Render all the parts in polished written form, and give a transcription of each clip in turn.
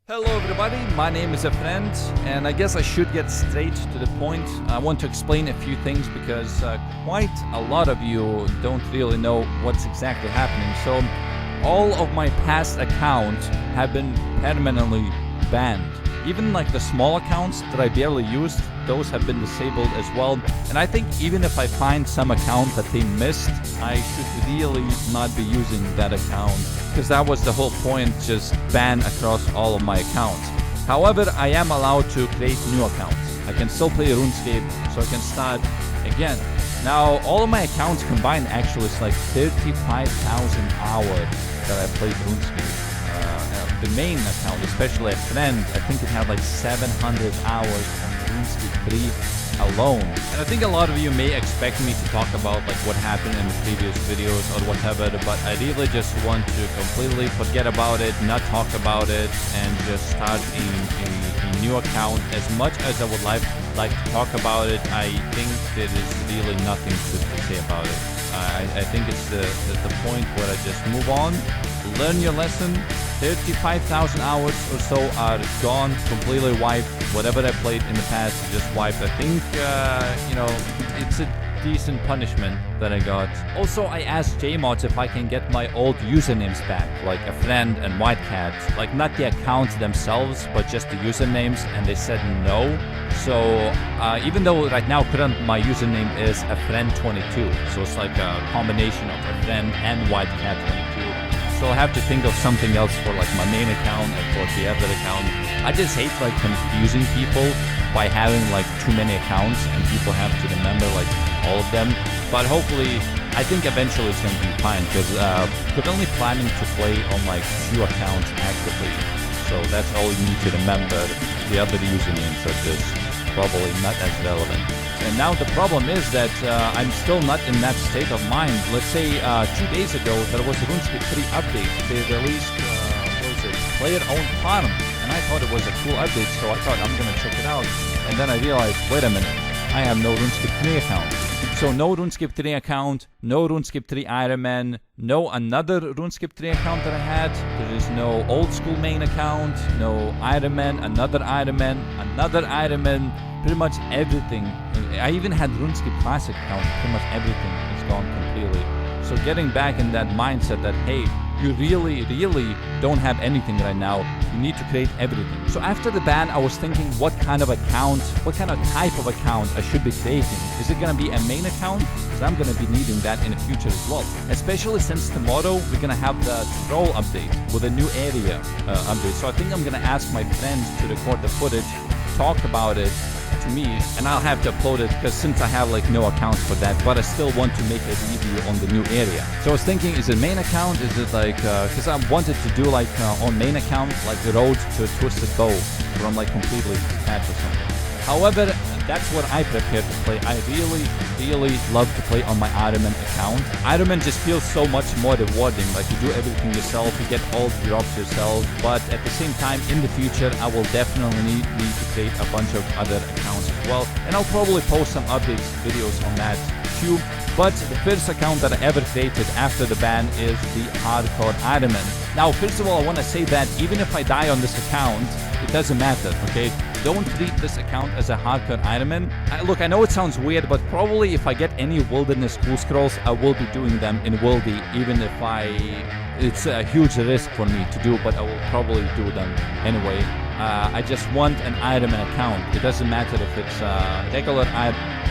Hello everybody, my name is a friend, and I guess I should get straight to the point. I want to explain a few things because quite a lot of you don't really know what's exactly happening. So all of my past accounts have been permanently banned. Even like the small accounts that I barely used, those have been disabled as well. And I think even if I find some account that they missed, I should really not be using that account, because that was the whole point, just ban across all of my accounts. However, I am allowed to create new accounts. I can still play RuneScape, so I can start again. Now, all of my accounts combined actually is like 35,000 hours that I played RuneScape. The main account, especially a friend, I think it had like 700 hours on RuneScape 3 alone. And I think a lot of you may expect me to talk about like what happened in the previous videos or whatever, but I really just want to completely forget about it, not talk about it, and just start a new account. As much as I would like to talk about it, I think there is really nothing to say about it. I think it's the point where I just move on, learn your lesson. 35,000 hours or so are gone, completely wiped. Whatever I played in the past is just wiped. I think, it's a decent punishment that I got. Also, I asked JMods if I can get my old usernames back, like a friend and White Cat. Like, not the accounts themselves, but just the usernames, and they said no. So, even though right now current my username is a friend22, so it's like a combination of a friend and White Cat 22. So I'll have to think of something else for like my main account and for the other account. I just hate like confusing people by having like too many accounts and people have to remember like all of them. But hopefully, I think eventually it's going to be fine, because currently planning to play on like 2 accounts actively. So that's all you need to remember. The other usernames are just probably not as relevant. And now the problem is that I'm still not in that state of mind. Let's say 2 days ago there was a RuneScape 3 update. They released, player-owned farm, and I thought it was a cool update, so I thought I'm gonna check it out. And then I realized, wait a minute, I have no RuneScape 3 account. So no RuneScape 3 account, no RuneScape 3 Ironman, no another RuneScape 3 account that I had. There is no old school main account, no Ironman, another Ironman, another Ironman. Pretty much everything. I even had RuneScape Classic account. Pretty much everything is gone completely. So getting back in that mindset that, hey, you really don't have anything right now. You need to create everything. So after the ban, I was thinking what kind of account, what kind of type of account I should be creating. Is it going to be a main account? Because I'm going to be needing that in the future as well. Especially since tomorrow we're going to have the troll update with a new area update. So I think I'm going to ask my friends to record the footage, talk about it to me, and I'll have to upload it, because since I have like no account for that, but I still want to make a review on the new area. So I was thinking, is it main account? Is it like, because I wanted to do like on main account, like the road to a twisted bow, where I'm like completely detached or something. However, that's what I prepared to play. I really love to play on my Ironman account. Ironman just feels so much more rewarding. Like, you do everything yourself, you get all the drops yourself. But at the same time, in the future, I will definitely need to create a bunch of other accounts as well. And I'll probably post some updates videos on that too. But the first account that I ever created after the ban is the Hardcore Ironman. Now, first of all, I want to say that even if I die on this account, it doesn't matter, okay? Don't treat this account as a hardcore Ironman. Look, I know it sounds weird, but probably if I get any wilderness cool scrolls, I will be doing them in Wildy, even if it's a huge risk for me to do, but I will probably do them anyway. I just want an Ironman account. It doesn't matter if it's a regular Ironman.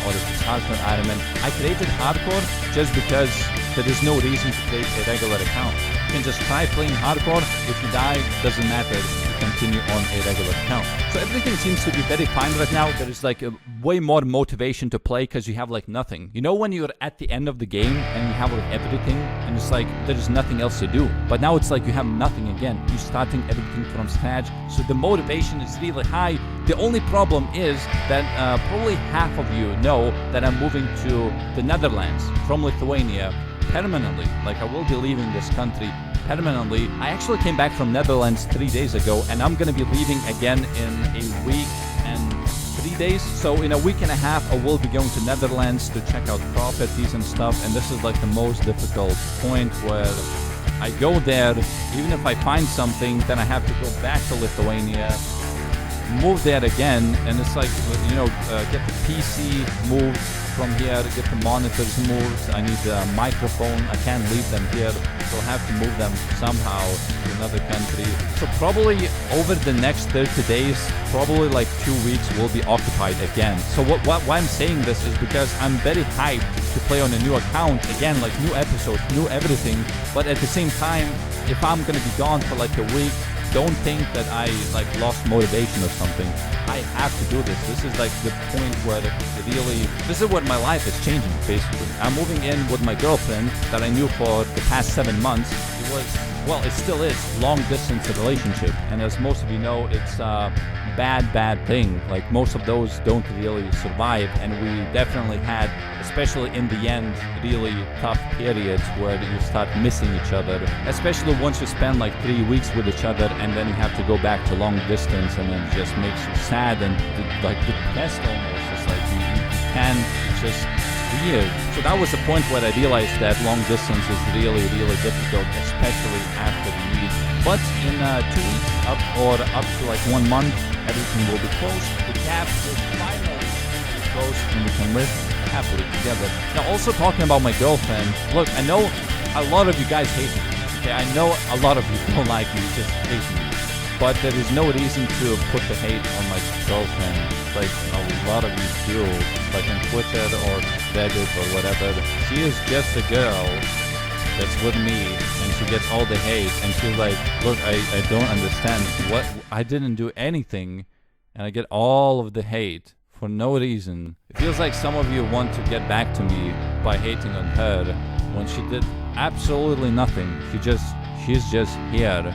Or if it's hardcore Ironman. I created hardcore just because there is no reason to create a regular account. You can just try playing hardcore. If you die, doesn't matter. You continue on a regular account. So everything seems to be very fine right now. There is like a way more motivation to play because you have like nothing. You know when you're at the end of the game and you have like everything and it's like there's nothing else to do. But now it's like you have nothing again. You're starting everything from scratch. So the motivation is really high. The only problem is that probably half of you know that I'm moving to the Netherlands from Lithuania permanently. Like I will be leaving this country permanently. I actually came back from Netherlands 3 days ago and I'm gonna be leaving again in a week and 3 days. So in a week and a half I will be going to Netherlands to check out properties and stuff, and this is like the most difficult point where I go there, even if I find something, then I have to go back to Lithuania, move there again, and it's like, you know, get the PC moved from here, get the monitors moved. I need a microphone. I can't leave them here, so I'll have to move them somehow to another country. So probably over the next 30 days, probably like 2 weeks will be occupied again. So why I'm saying this is because I'm very hyped to play on a new account again, like new episodes, new everything. But at the same time, if I'm gonna be gone for like a week, don't think that I like lost motivation or something. I have to do this. This is like the point where this is what my life is changing basically. I'm moving in with my girlfriend that I knew for the past 7 months. It was, well, it still is long distance relationship, and as most of you know, it's a bad thing. Like most of those don't really survive, and we definitely had, especially in the end, really tough periods where you start missing each other, especially once you spend like 3 weeks with each other and then you have to go back to long distance, and then it just makes you sad and like depressed almost. It's like you can't, it's just weird. So that was the point where I realized that long distance is really difficult, especially after you meet. But in 2 weeks up to like 1 month, everything will be closed. The gap will finally be closed and we can live happily together. Now, also talking about my girlfriend, look, I know a lot of you guys hate me. Okay, I know a lot of you don't like me, just hate me. But there is no reason to put the hate on my girlfriend, like a lot of you do, like on Twitter or Reddit or whatever. She is just a girl that's with me, and she gets all the hate, and she's like, look, I don't understand, what, I didn't do anything, and I get all of the hate for no reason. It feels like some of you want to get back to me by hating on her when she did absolutely nothing. She's just here.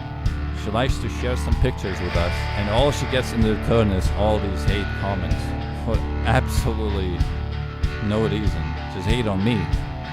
She likes to share some pictures with us, and all she gets in return is all these hate comments for absolutely no reason. Just hate on me.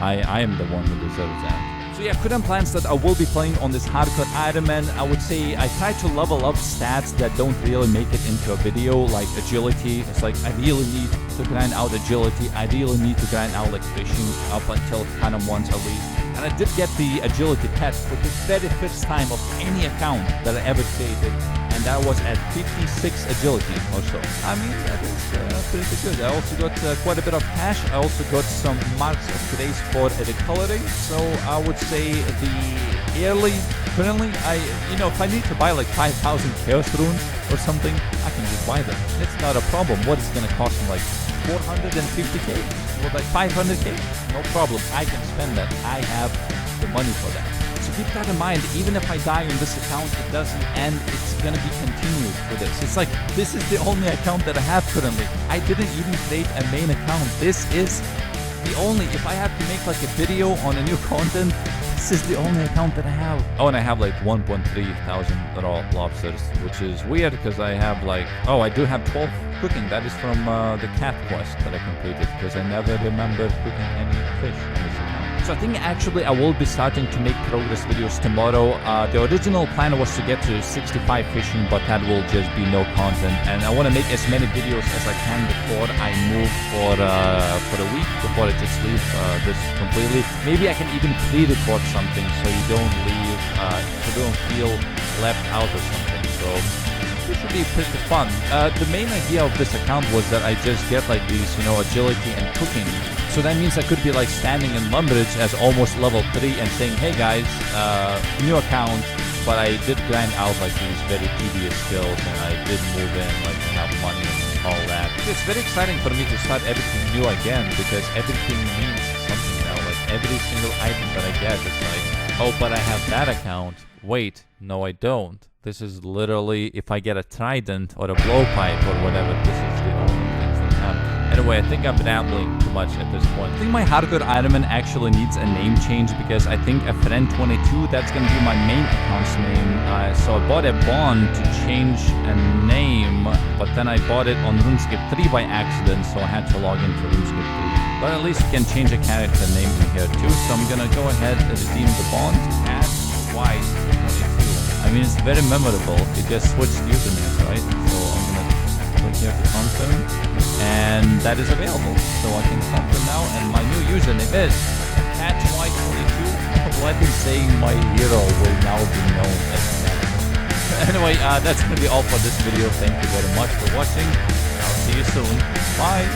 I am the one who deserves that. So yeah, current plans that I will be playing on this hardcore Ironman, I would say I try to level up stats that don't really make it into a video, like agility. It's like I really need to grind out agility. I really need to grind out like fishing up until kind of once at least. And I did get the agility pet for the very first time of any account that I ever created, and that was at 56 agility or so. I mean, that is pretty good. I also got quite a bit of cash. I also got some marks of grace for the coloring. So I would say the yearly, currently, if I need to buy like 5,000 chaos runes or something, I can just buy them. It's not a problem. What is it gonna cost me, like 450k? Or like 500k? No problem. I can spend that. I have the money for that. So keep that in mind. Even if I die on this account, it doesn't end. It's gonna be continued for this. It's like, this is the only account that I have currently. I didn't even create a main account. This is the only, if I have to make like a video on a new content, this is the only account that I have. Oh, and I have like 1.3 thousand raw lobsters, which is weird because I have like, I do have 12 cooking. That is from the cat quest that I completed, because I never remember cooking any fish on this account. So I think actually I will be starting to make progress videos tomorrow. The original plan was to get to 65 fishing, but that will just be no content. And I want to make as many videos as I can before I move for a week, before I just leave this completely. Maybe I can even pre-record something so you don't leave, so you don't feel left out or something. So it should be pretty fun. The main idea of this account was that I just get like these, agility and cooking. So that means I could be like standing in Lumbridge as almost level 3 and saying, hey guys, new account, but I did grind out like these very tedious skills, and I did move in, like have money and all that. It's very exciting for me to start everything new again, because everything means something now. Like every single item that I get is like Oh, but I have that account. Wait, no I don't. This is literally, if I get a trident or a blowpipe or whatever, this is the only things that I have. Anyway, I think I'm rambling too much at this point. I think my hardcore Ironman actually needs a name change because I think a friend 22, that's gonna be my main account's name. So I bought a bond to change a name, but then I bought it on Runescape 3 by accident, so I had to log into Runescape 3. But at least you can change a character name in here too, so I'm gonna go ahead and redeem the bond at White 22. I mean, it's very memorable. It just switched usernames, right? So I'm gonna click here to confirm, and that is available. So I can confirm now, and my new username is White22. What is saying my hero will now be known as that. Anyway, that's gonna be all for this video. Thank you very much for watching. I'll see you soon. Bye.